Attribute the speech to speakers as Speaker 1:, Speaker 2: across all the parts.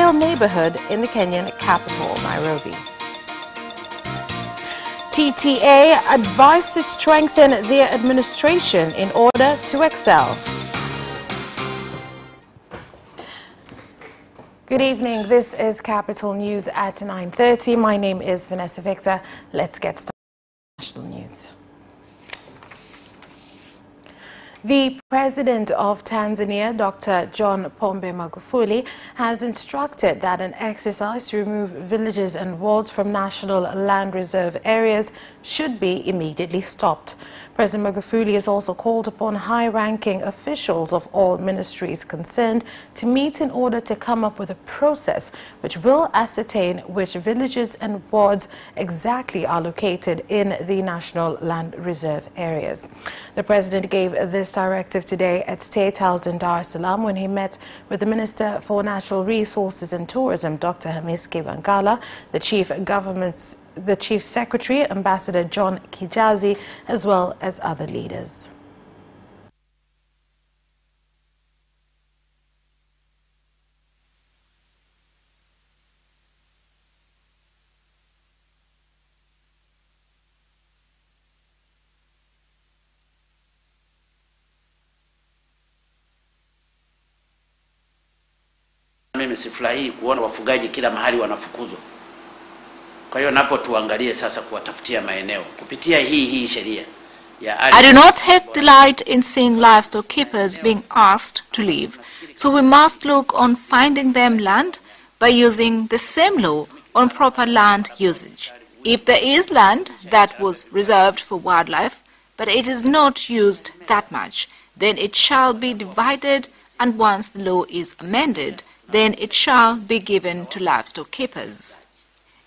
Speaker 1: Hill neighborhood in the Kenyan capital, Nairobi. TTA advised to strengthen their administration in order to excel. Good evening. This is Capital News at 9:30. My name is Vanessa Victor. Let's get started with national news. The President of Tanzania, Dr. John Pombe Magufuli, has instructed that an exercise to remove villages and wards from National Land Reserve areas should be immediately stopped. President Magufuli has also called upon high-ranking officials of all ministries concerned to meet in order to come up with a process which will ascertain which villages and wards exactly are located in the National Land Reserve areas. The President gave this directive today at State House in Dar es Salaam when he met with the Minister for Natural Resources and Tourism, Dr. Hamis Kibangala, the Chief Secretary, Ambassador John Kijazi, as well as other leaders.
Speaker 2: Mimi sifurahi kuona wafugaji kila mahali wanafukuzwa. Kwa hiyo napo tuangalie sasa kuwatafutia maeneo kupitia hii sheria ya
Speaker 3: I do not take delight in seeing livestock keepers being asked to leave, so we must look on finding them land by using the same law on proper land usage. If there is land that was reserved for wildlife, but it is not used that much, then it shall be divided, and once the law is amended, then it shall be given to livestock keepers.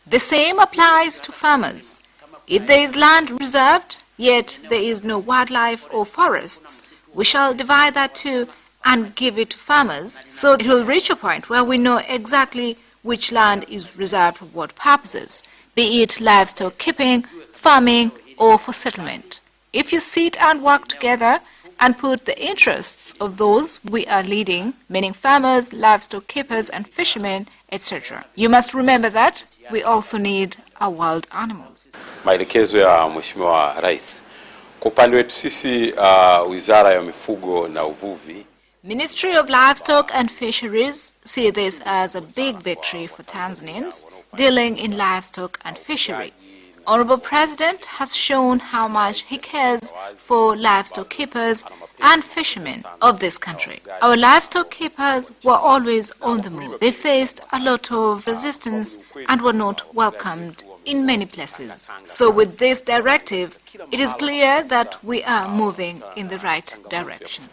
Speaker 3: The same applies to farmers. If there is land reserved, yet there is no wildlife or forests, we shall divide that too and give it to farmers, so it will reach a point where we know exactly which land is reserved for what purposes, be it livestock keeping, farming, or for settlement. If you sit and work together and put the interests of those we are leading, meaning farmers, livestock keepers, and fishermen, etc. You must remember that we also need our wild animals.
Speaker 4: Maelekezo ya Mheshimiwa Rais. Kwa upande wetu sisi Wizara ya Mifugo na Uvuvi,
Speaker 3: Ministry of Livestock and Fisheries see this as a big victory for Tanzanians dealing in livestock and fishery. Honorable President has shown how much he cares for livestock keepers and fishermen of this country. Our livestock keepers were always on the move. They faced a lot of resistance and were not welcomed in many places. So with this directive, it is clear that we are moving in the right direction.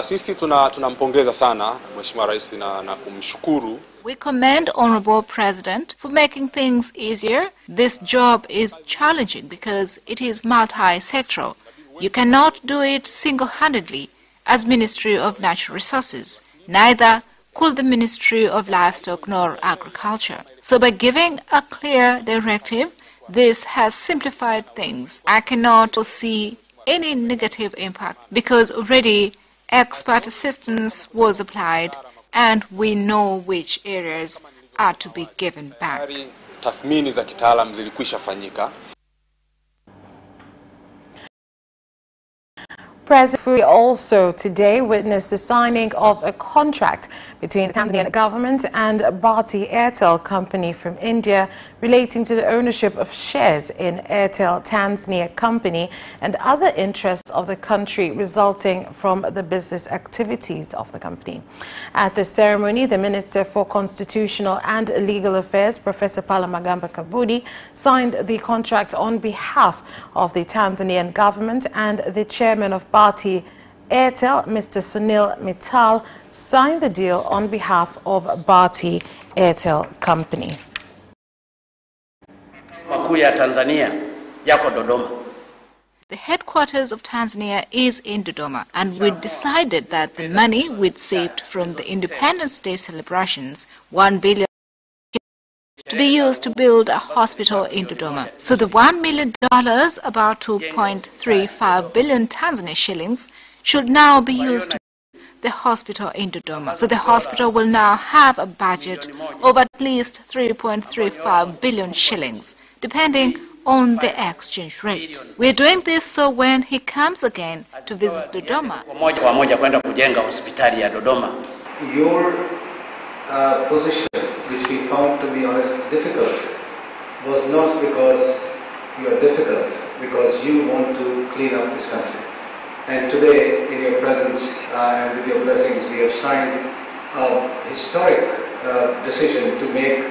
Speaker 4: Sisi tunampongeza sana Mheshimiwa Rais na kumshukuru.
Speaker 3: We commend Honorable President for making things easier. This job is challenging because it is multi-sectoral. You cannot do it single-handedly as Ministry of Natural Resources. Neither could the Ministry of Livestock nor Agriculture. So by giving a clear directive, this has simplified things. I cannot see any negative impact because already expert assistance was applied and we know which areas are to be given back.
Speaker 4: Tathmini za kitaalam zilikwisha fanyika.
Speaker 1: President also today witnessed the signing of a contract between the Tanzanian government and Bharti Airtel company from India relating to the ownership of shares in Airtel Tanzania company and other interests of the country resulting from the business activities of the company. At the ceremony, the Minister for Constitutional and Legal Affairs, Professor Palamagamba Kabudi, signed the contract on behalf of the Tanzanian government, and the chairman of Bharti Airtel, Mr. Sunil Mittal, signed the deal on behalf of Bharti Airtel company.
Speaker 3: The headquarters of Tanzania is in Dodoma, and we decided that the money we'd saved from the Independence Day celebrations, $1 billion, to be used to build a hospital in Dodoma. So the $1 million, about 2.35 billion Tanzania shillings, should now be used to the hospital in Dodoma. So the hospital will now have a budget of at least 3.35 billion shillings, depending on the exchange rate. We're doing this so when he comes again to visit Dodoma,
Speaker 5: your position, which we found to be honest difficult, was not because you are difficult, because you want to clean up this country. And today, in your presence and with your blessings, we have signed a historic decision to make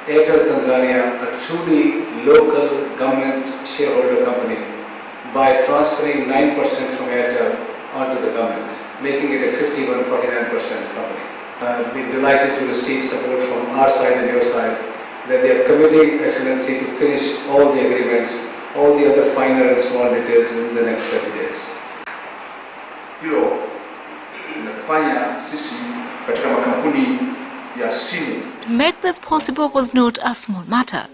Speaker 5: Capitaltvtz a truly local government shareholder company by transferring 9% from Airtel onto the government, making it a 51-49% company. We're delighted to receive support from our side and your side, that they are committing Excellency to finish all the agreements, all the other finer and small details in the next 30 days.
Speaker 3: To make this possible was not a small matter.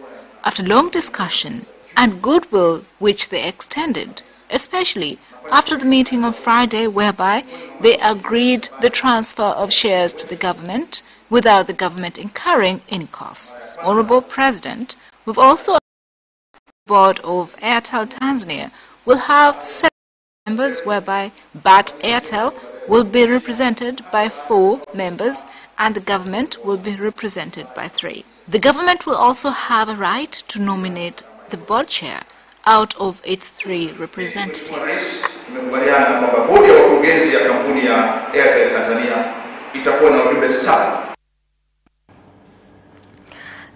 Speaker 3: After long discussion and goodwill which they extended, especially after the meeting on Friday whereby they agreed the transfer of shares to the government without the government incurring any costs. Honorable President, we've also the board of Airtel Tanzania will have 7 members whereby BAT Airtel will be represented by 4 members and the government will be represented by 3. The government will also have a right to nominate the board chair out of its 3 representatives.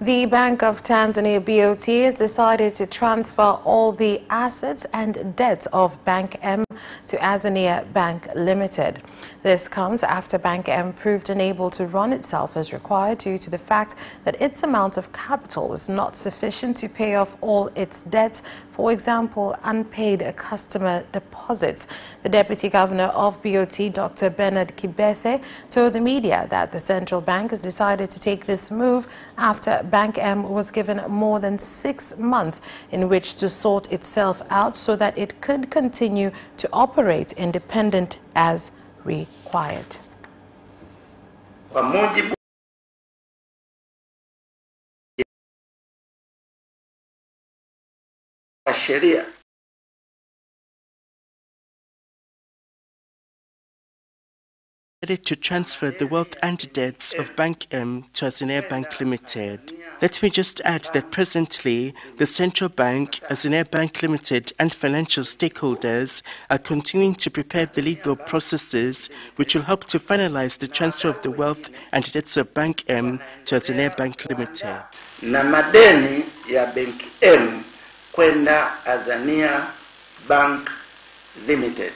Speaker 1: The Bank of Tanzania BOT has decided to transfer all the assets and debts of Bank M to Azania Bank Limited. This comes after Bank M proved unable to run itself as required due to the fact that its amount of capital was not sufficient to pay off all its debts, for example, unpaid customer deposits. The Deputy Governor of BOT, Dr. Bernard Kibese, told the media that the central bank has decided to take this move after Bank M was given more than 6 months in which to sort itself out so that it could continue to operate independent as required.
Speaker 6: To transfer the wealth and debts of Bank M to Azania Bank Limited. Let me just add that presently the Central Bank, Azania Bank Limited and financial stakeholders are continuing to prepare the legal processes which will help to finalize the transfer of the wealth and debts of Bank M to Azania Bank Limited.
Speaker 2: Na madeni ya Bank M kwenda Azania Bank Limited.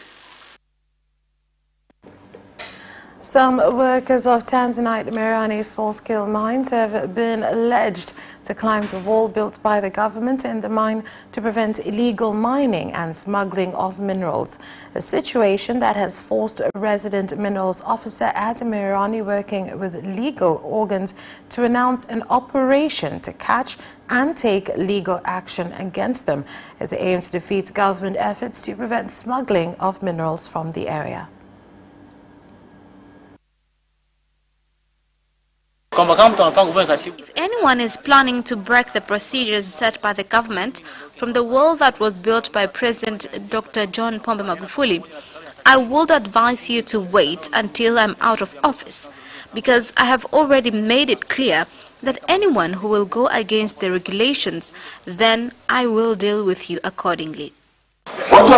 Speaker 1: Some workers of Tanzanite Merani small-scale mines have been alleged to climb the wall built by the government in the mine to prevent illegal mining and smuggling of minerals, a situation that has forced a resident minerals officer at Merani working with legal organs to announce an operation to catch and take legal action against them as they aim to defeat government efforts to prevent smuggling of minerals from the area.
Speaker 7: If anyone is planning to break the procedures set by the government from the wall that was built by President Dr. John Pombe Magufuli, I would advise you to wait until I'm out of office, because I have already made it clear that anyone who will go against the regulations, then I will deal with you accordingly.
Speaker 8: People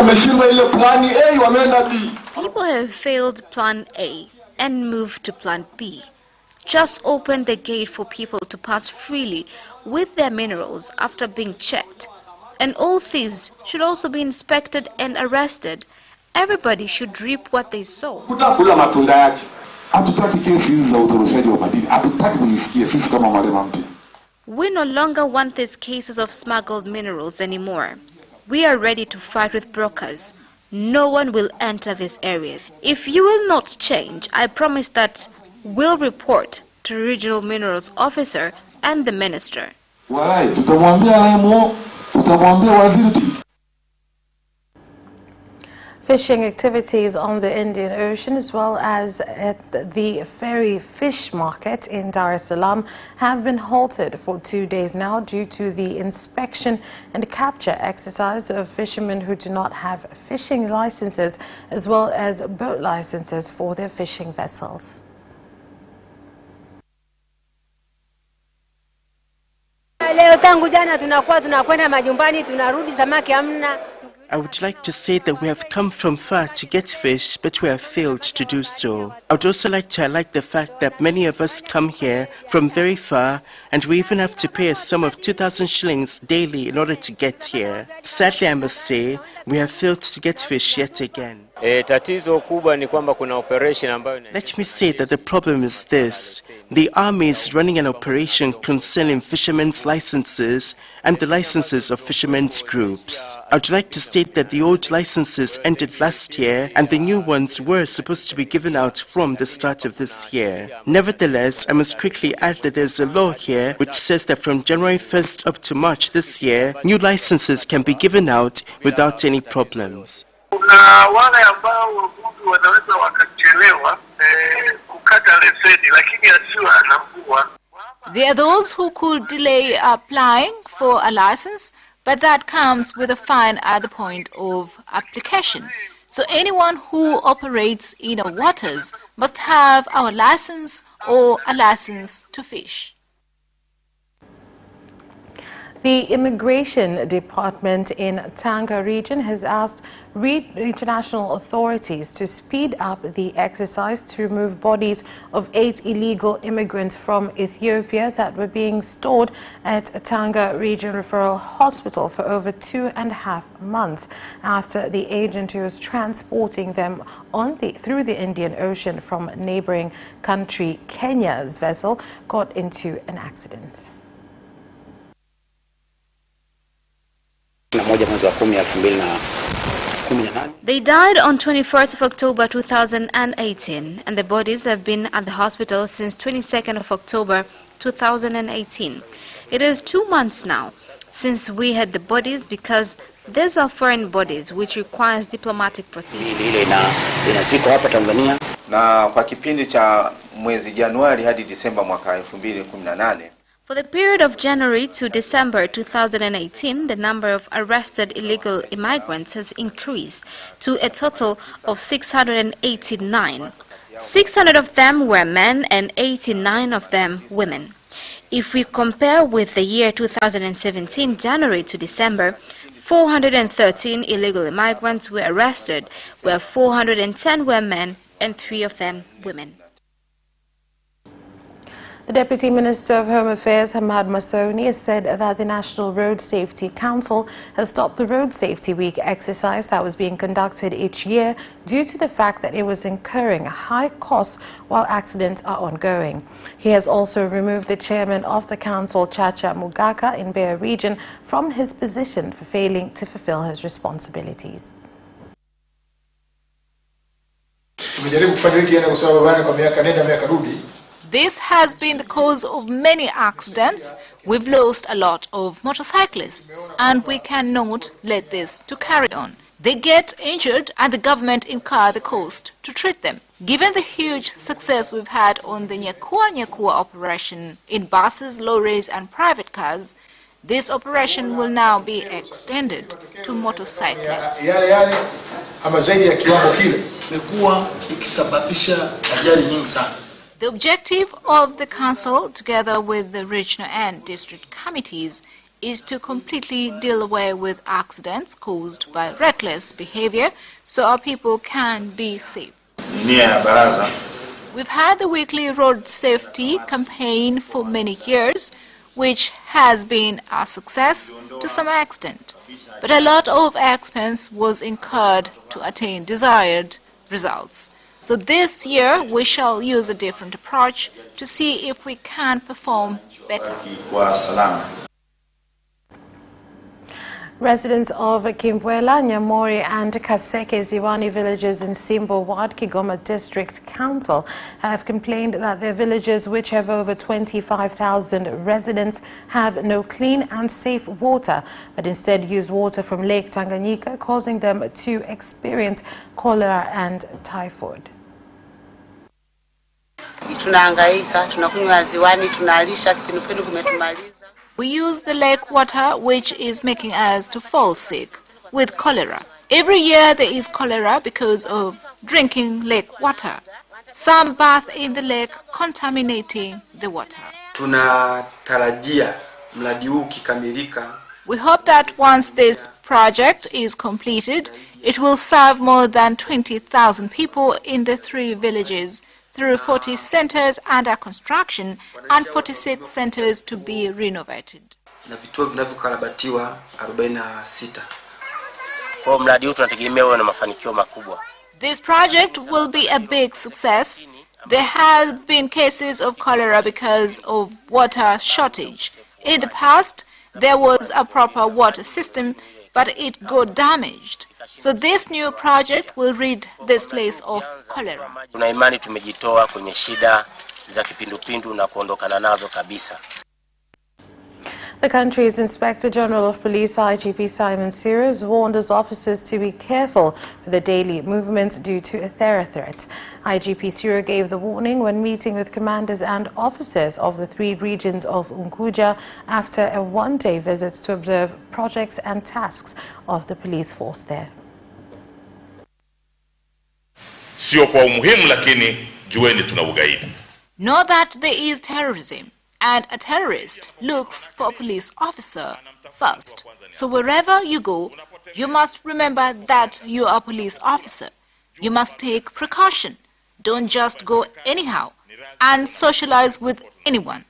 Speaker 7: have failed Plan A and moved to Plan B. Just open the gate for people to pass freely with their minerals after being checked. And all thieves should also be inspected and arrested. Everybody should reap what they sow. We no longer want these cases of smuggled minerals anymore. We are ready to fight with brokers. No one will enter this area. If you will not change, I promise that we'll report to Regional Minerals Officer and the Minister.
Speaker 1: Fishing activities on the Indian Ocean as well as at the ferry fish market in Dar es Salaam have been halted for 2 days now due to the inspection and capture exercise of fishermen who do not have fishing licenses as well as boat licenses for their fishing vessels.
Speaker 6: I would like to say that we have come from far to get fish, but we have failed to do so. I would also like to highlight the fact that many of us come here from very far, and we even have to pay a sum of 2,000 shillings daily in order to get here. Sadly, I must say, we have failed to get fish yet again.
Speaker 8: Let me say
Speaker 6: that the problem is this. The army is running an operation concerning fishermen's licenses and the licenses of fishermen's groups. I would like to state that the old licenses ended last year and the new ones were supposed to be given out from the start of this year. Nevertheless, I must quickly add that there's a law here which says that from January 1st up to March this year, new licenses can be given out without any problems.
Speaker 3: There are those who could delay applying for a license, but that comes with a fine at the point of application. So anyone who operates in our waters must have our license or a license to fish.
Speaker 1: The Immigration Department in Tanga region has asked international authorities to speed up the exercise to remove bodies of 8 illegal immigrants from Ethiopia that were being stored at Tanga Regional Referral Hospital for over 2.5 months after the agent who was transporting them through the Indian Ocean from neighboring country Kenya's vessel got into an accident.
Speaker 7: They died on 21st of October 2018 and the bodies have been at the hospital since 22nd of October 2018. It is 2 months now since we had the bodies because these are foreign bodies which requires diplomatic procedure.
Speaker 9: Na kwa kipindi cha mwezi Januari hadi Disemba mwaka 2018.
Speaker 7: For the period of January to December 2018, the number of arrested illegal immigrants has increased to a total of 689. 600 of them were men and 89 of them women. If we compare with the year 2017, January to December, 413 illegal immigrants were arrested, where 410 were men and 3 of them women.
Speaker 1: The Deputy Minister of Home Affairs, Hamad Masoni, has said that the National Road Safety Council has stopped the Road Safety Week exercise that was being conducted each year due to the fact that it was incurring high costs while accidents are ongoing. He has also removed the chairman of the council, Chacha Mugaka, in Beira region from his position for failing to fulfill his responsibilities.
Speaker 3: This has been the cause of many accidents. We've lost a lot of motorcyclists and we cannot let this to carry on. They get injured and the government incur the cost to treat them. Given the huge success we've had on the Nyakua operation in buses, lorries and private cars, this operation will now be extended to motorcyclists. The objective of the Council, together with the regional and district committees, is to completely deal away with accidents caused by reckless behavior so our people can be safe. We've had the weekly road safety campaign for many years, which has been a success to some extent, but a lot of expense was incurred to attain desired results. So this year we shall use a different approach to see if we can perform better.
Speaker 1: Residents of Kimbwela, Nyamori and Kaseke Ziwani villages in Simbo Ward, Kigoma District Council have complained that their villages, which have over 25,000 residents, have no clean and safe water, but instead use water from Lake Tanganyika, causing them to experience cholera and typhoid.
Speaker 3: We use the lake water, which is making us to fall sick with cholera. Every year there is cholera because of drinking lake water. Some bath in the lake, contaminating the water. We hope that once this project is completed, it will serve more than 20,000 people in the 3 villages through 40 centers under construction and 46 centers to be renovated. This project will be a big success. There have been cases of cholera because of water shortage. In the past, there was a proper water system, but it got damaged. So this new project will rid this place of cholera.
Speaker 1: The country's Inspector General of Police, IGP Simon Sears, warned his officers to be careful with the daily movements due to a terror threat. IGP Sears gave the warning when meeting with commanders and officers of the 3 regions of Unguja after a one-day visit to observe projects and tasks of the police force there.
Speaker 3: Know that there is terrorism, and a terrorist looks for a police officer first. So wherever you go, you must remember that you are a police officer. You must take precaution. Don't just go anyhow and socialize with anyone.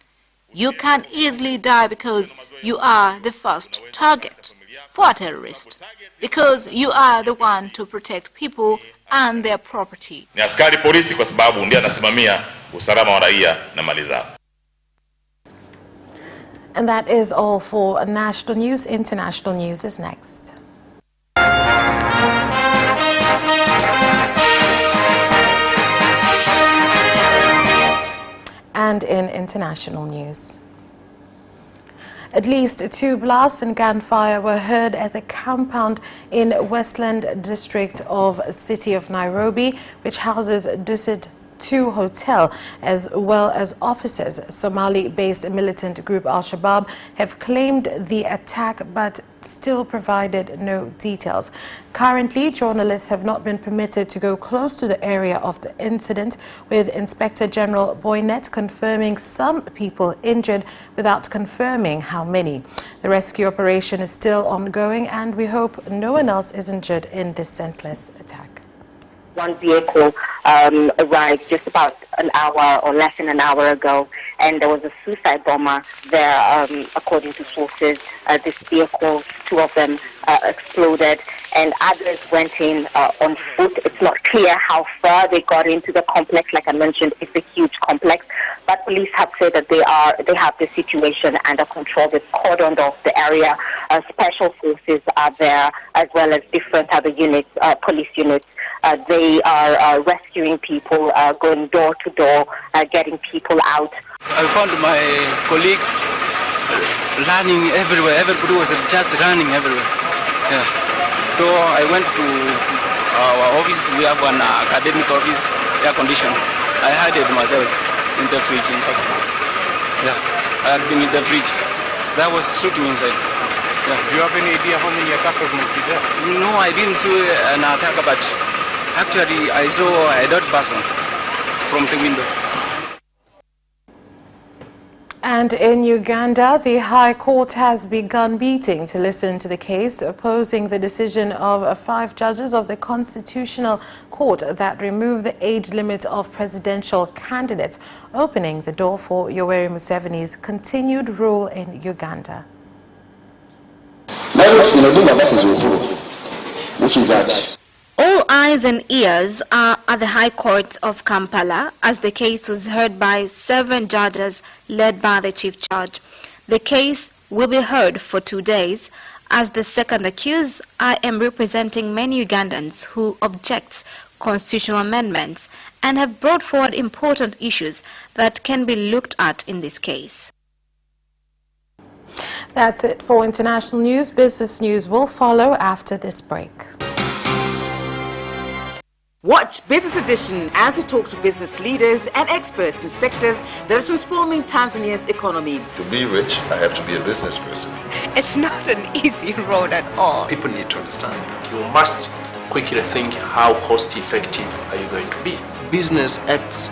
Speaker 3: You can easily die because you are the first target for a terrorist, because you are the one to protect people and their property.
Speaker 1: And that is all for national news. International news is next. And in international news, at least 2 blasts and gunfire were heard at the compound in Westland district of city of Nairobi, which houses Dusit 2 Hotel, as well as offices. Somali-based militant group Al-Shabaab have claimed the attack but still provided no details. Currently, journalists have not been permitted to go close to the area of the incident, with Inspector General Boynet confirming some people injured without confirming how many. The rescue operation is still ongoing, and we hope no one else is injured in this senseless attack.
Speaker 8: One vehicle arrived just about an hour or less than an hour ago, and there was a suicide bomber there, according to sources. This vehicle, 2 of them exploded, and others went in on foot. It's not clear how far they got into the complex. Like I mentioned, it's a huge complex, but police have said that they have the situation under control. They've cordoned off the area. Special forces are there, as well as different other units, police units. They are rescuing people, going door to door, getting people out.
Speaker 10: I found my colleagues running everywhere. Everybody was just running everywhere. Yeah. So I went to our office. We have an academic office, air conditioned. I had it myself in the fridge. In fact. Yeah, I had been in the fridge. That was shooting inside. Yeah.
Speaker 11: Do you have any idea how many attackers might be there?
Speaker 10: No, I didn't see an attacker, but actually I saw a dead person from the window.
Speaker 1: And in Uganda, the High Court has begun meeting to listen to the case opposing the decision of 5 judges of the Constitutional Court that removed the age limit of presidential candidates, opening the door for Yoweri Museveni's continued rule in Uganda.
Speaker 12: Which is that
Speaker 7: all eyes and ears are at the High Court of Kampala as the case was heard by 7 judges led by the Chief Judge. The case will be heard for 2 days As the second accused, I am representing many Ugandans who object constitutional amendments and have brought forward important issues that can be looked at in this case.
Speaker 1: That's it for international news. Business news will follow after this break.
Speaker 12: Watch Business Edition as we talk to business leaders and experts in sectors that are transforming Tanzania's economy.
Speaker 13: To be rich, I have to be a business person.
Speaker 14: It's not an easy road at all.
Speaker 15: People need to understand. You must quickly think, how cost effective are you going to be?
Speaker 16: Business acts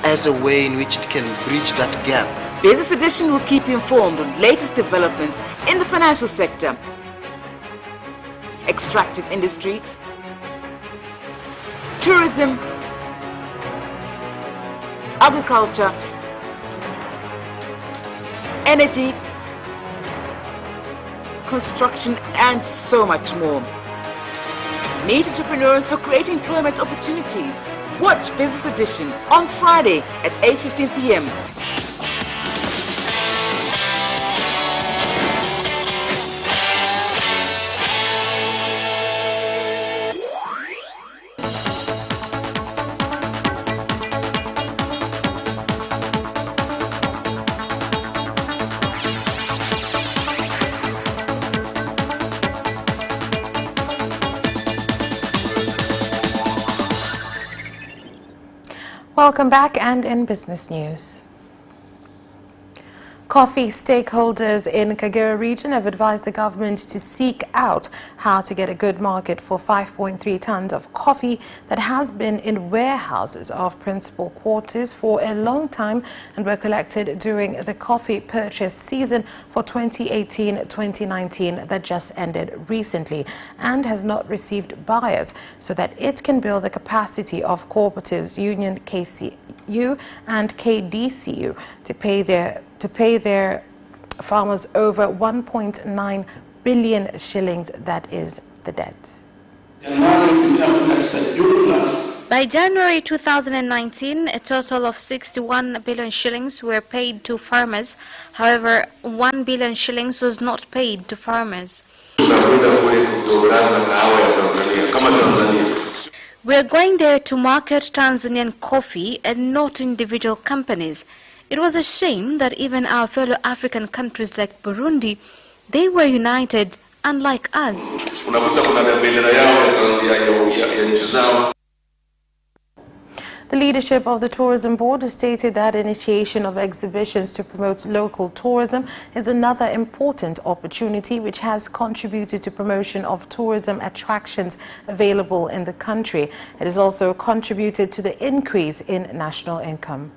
Speaker 16: as a way in which it can bridge that gap.
Speaker 12: Business Edition will keep you informed on latest developments in the financial sector, extractive industry, tourism, agriculture, energy, construction, and so much more. Meet entrepreneurs who create employment opportunities. Watch Business Edition on Friday at 8:15 p.m.
Speaker 1: Welcome back, and in business news. Coffee stakeholders in Kagera region have advised the government to seek out how to get a good market for 5.3 tons of coffee that has been in warehouses of principal quarters for a long time and were collected during the coffee purchase season for 2018-2019 that just ended recently and has not received buyers, so that it can build the capacity of cooperatives union KCU and KDCU to pay their farmers over 1.9 billion shillings, that is the debt.
Speaker 7: By January 2019, a total of 61 billion shillings were paid to farmers. However, 1 billion shillings was not paid to farmers. We are going there to market Tanzanian coffee and not individual companies. It was a shame that even our fellow African countries like Burundi, they were united, unlike us.
Speaker 1: The leadership of the Tourism Board has stated that initiation of exhibitions to promote local tourism is another important opportunity which has contributed to promotion of tourism attractions available in the country. It has also contributed to the increase in national income.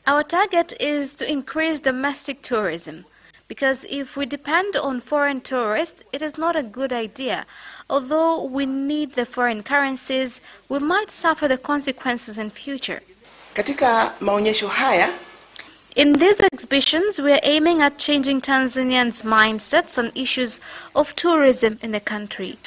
Speaker 7: Our target is to increase domestic tourism, because if we depend on foreign tourists, it is not a good idea. Although we need the foreign currencies, we might suffer the consequences in future. In these exhibitions, we are aiming at changing Tanzanians' mindsets on issues of tourism in the country.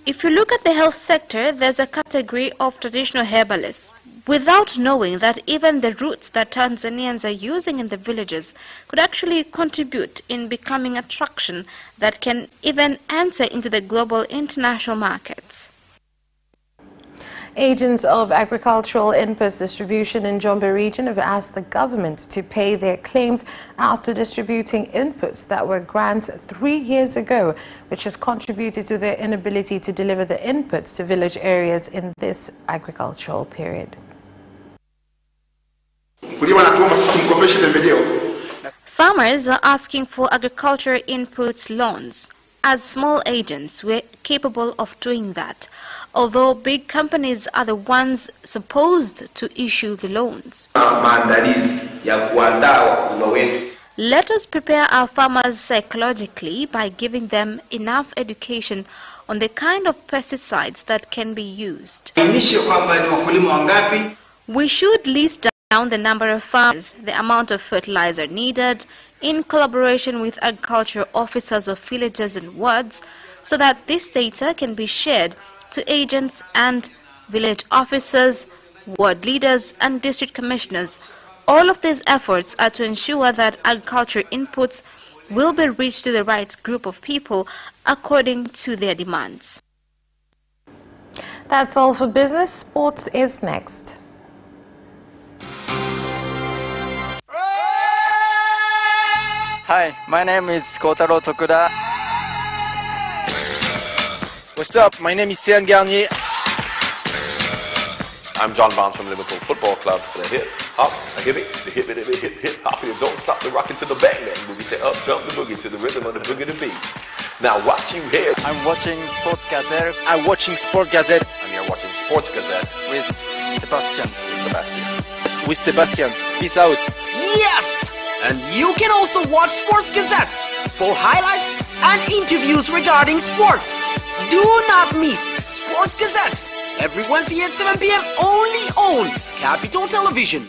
Speaker 7: If you look at the health sector, there's a category of traditional herbalists, without knowing that even the roots that Tanzanians are using in the villages could actually contribute in becoming an attraction that can even enter into the global international markets.
Speaker 1: Agents of agricultural inputs distribution in Njombe region have asked the government to pay their claims after distributing inputs that were grants 3 years ago, which has contributed to their inability to deliver the inputs to village areas in this agricultural period.
Speaker 7: Farmers are asking for agricultural inputs loans. As small agents, we're capable of doing that, although big companies are the ones supposed to issue the loans. Let us prepare our farmers psychologically by giving them enough education on the kind of pesticides that can be used. We should list down the number of farmers, the amount of fertilizer needed, in collaboration with agricultural officers of villages and wards, so that this data can be shared to agents and village officers ward leaders and district commissioners. All of these efforts are to ensure that agriculture inputs will be reached to the right group of people according to their demands.
Speaker 1: That's all for business. Sports is next.
Speaker 17: Hi, my name is Kotaro Tokuda.
Speaker 11: What's up? My name is Sean Garnier.
Speaker 18: I'm John Barnes from Liverpool Football Club. The hip, hop, a hip, the hip, hip, hop. You don't stop the rocking to the bang, bang boogie. Say up, jump the boogie to the rhythm of the boogie to beat. Now what you hear?
Speaker 17: I'm watching Sports Gazette.
Speaker 11: I'm watching Sport Gazette.
Speaker 18: And you're watching Sports Gazette
Speaker 17: With Sebastian.
Speaker 11: With Sebastian. Peace out.
Speaker 19: Yes! And you can also watch Sports Gazette for highlights and interviews regarding sports. Do not miss Sports Gazette every Wednesday at 7 p.m. only on Capital Television.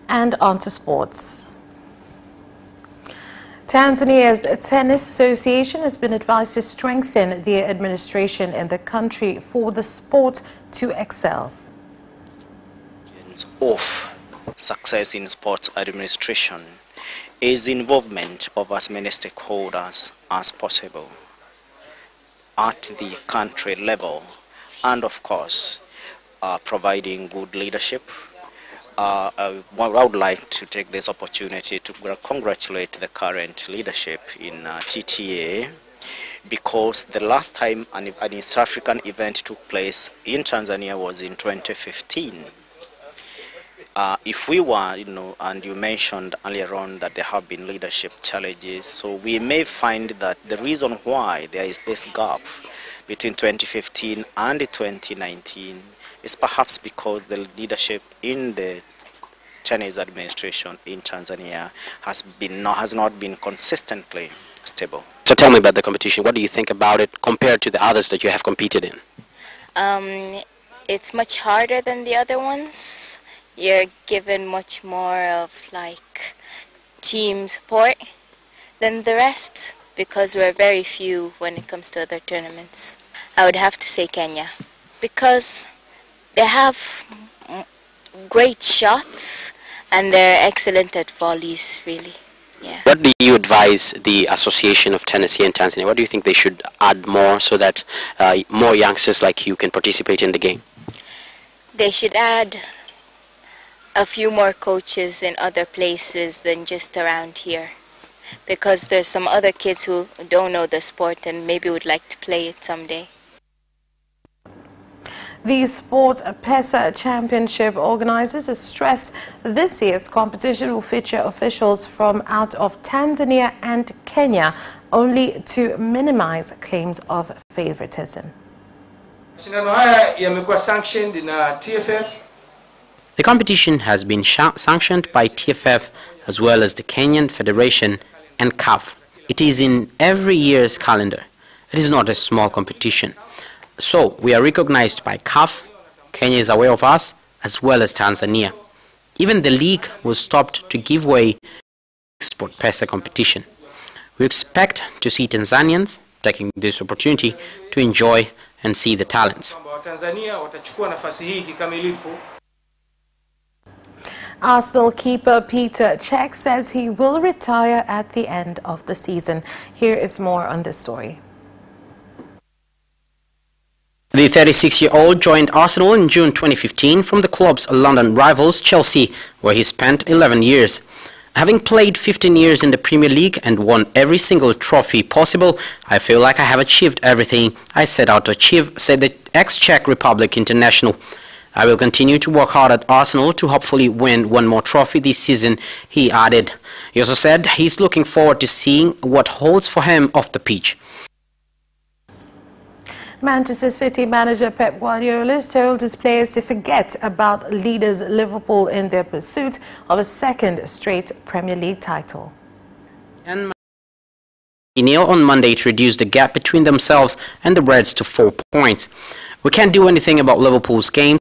Speaker 1: And on to sports. Tanzania's Tennis Association has been advised to strengthen the administration in the country for the sport to excel.
Speaker 20: Of success in sports administration is involvement of as many stakeholders as possible at the country level, and of course providing good leadership. I would like to take this opportunity to congratulate the current leadership in TTA, because the last time an East African event took place in Tanzania was in 2015. If we were, and you mentioned earlier on that there have been leadership challenges, so we may find that the reason why there is this gap between 2015 and 2019 is perhaps because the leadership in the Chinese administration in Tanzania has not been consistently stable.
Speaker 21: So tell me about the competition. What do you think about it compared to the others that you have competed in?
Speaker 22: It's much harder than the other ones. You're given much more of like team support than the rest, because we're very few when it comes to other tournaments. I would have to say Kenya, because they have great shots and they're excellent at volleys, really. Yeah.
Speaker 21: What do you advise the Association of Tennis here in Tanzania? What do you think they should add more so that more youngsters like you can participate in the game?
Speaker 22: They should add a few more coaches in other places than just around here, because there's some other kids who don't know the sport and maybe would like to play it someday.
Speaker 1: The Sport PESA Championship organizers have stressed this year's competition will feature officials from out of Tanzania and Kenya, only to minimize claims of favoritism.
Speaker 21: The competition has been sanctioned by TFF as well as the Kenyan Federation and CAF. It is in every year's calendar. It is not a small competition. So we are recognized by CAF, Kenya is aware of us, as well as Tanzania. Even the league was stopped to give way to the Sport PESA competition. We expect to see Tanzanians taking this opportunity to enjoy and see the talents.
Speaker 1: Arsenal keeper Peter Cech says he will retire at the end of the season. Here is more on this story.
Speaker 21: The 36-year-old joined Arsenal in June 2015 from the club's London rivals Chelsea, where he spent 11 years. Having played 15 years in the Premier League and won every single trophy possible, I feel like I have achieved everything I set out to achieve, said the ex-Czech Republic international. I will continue to work hard at Arsenal to hopefully win one more trophy this season, he added. He also said he's looking forward to seeing what holds for him off the pitch.
Speaker 1: Manchester City manager Pep Guardiola has told his players to forget about leaders Liverpool in their pursuit of a second straight Premier League title.
Speaker 21: And on Monday to reduce the gap between themselves and the Reds to 4 points. We can't do anything about Liverpool's game.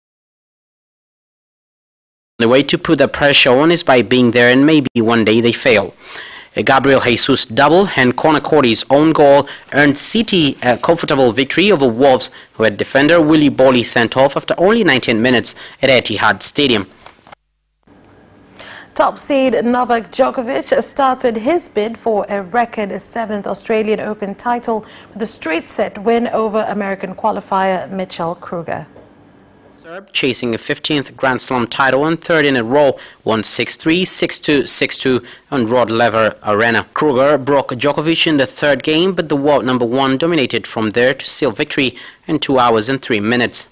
Speaker 21: The way to put the pressure on is by being there, and maybe one day they fail. A Gabriel Jesus double and Conor Coady's own goal earned City a comfortable victory over Wolves, who had defender Willy Bolly sent off after only 19 minutes at Etihad Stadium.
Speaker 1: Top seed Novak Djokovic started his bid for a record 7th Australian Open title with a straight set win over American qualifier Mitchell Kruger.
Speaker 21: Serb, chasing a 15th Grand Slam title and third in a row, won 6-3, 6-2, 6-2 on Rod Laver Arena. Kruger broke Djokovic in the third game, but the world number one dominated from there to seal victory in 2 hours and 3 minutes.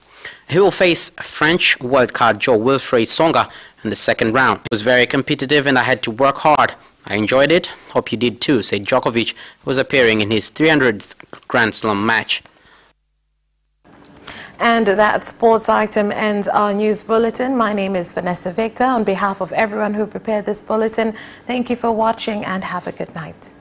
Speaker 21: He will face French wildcard Jo-Wilfried Tsonga in the second round. It was very competitive and I had to work hard. I enjoyed it. Hope you did too, said Djokovic, who was appearing in his 300th Grand Slam match.
Speaker 1: And that sports item ends our news bulletin. My name is Vanessa Victor. On behalf of everyone who prepared this bulletin, thank you for watching and have a good night.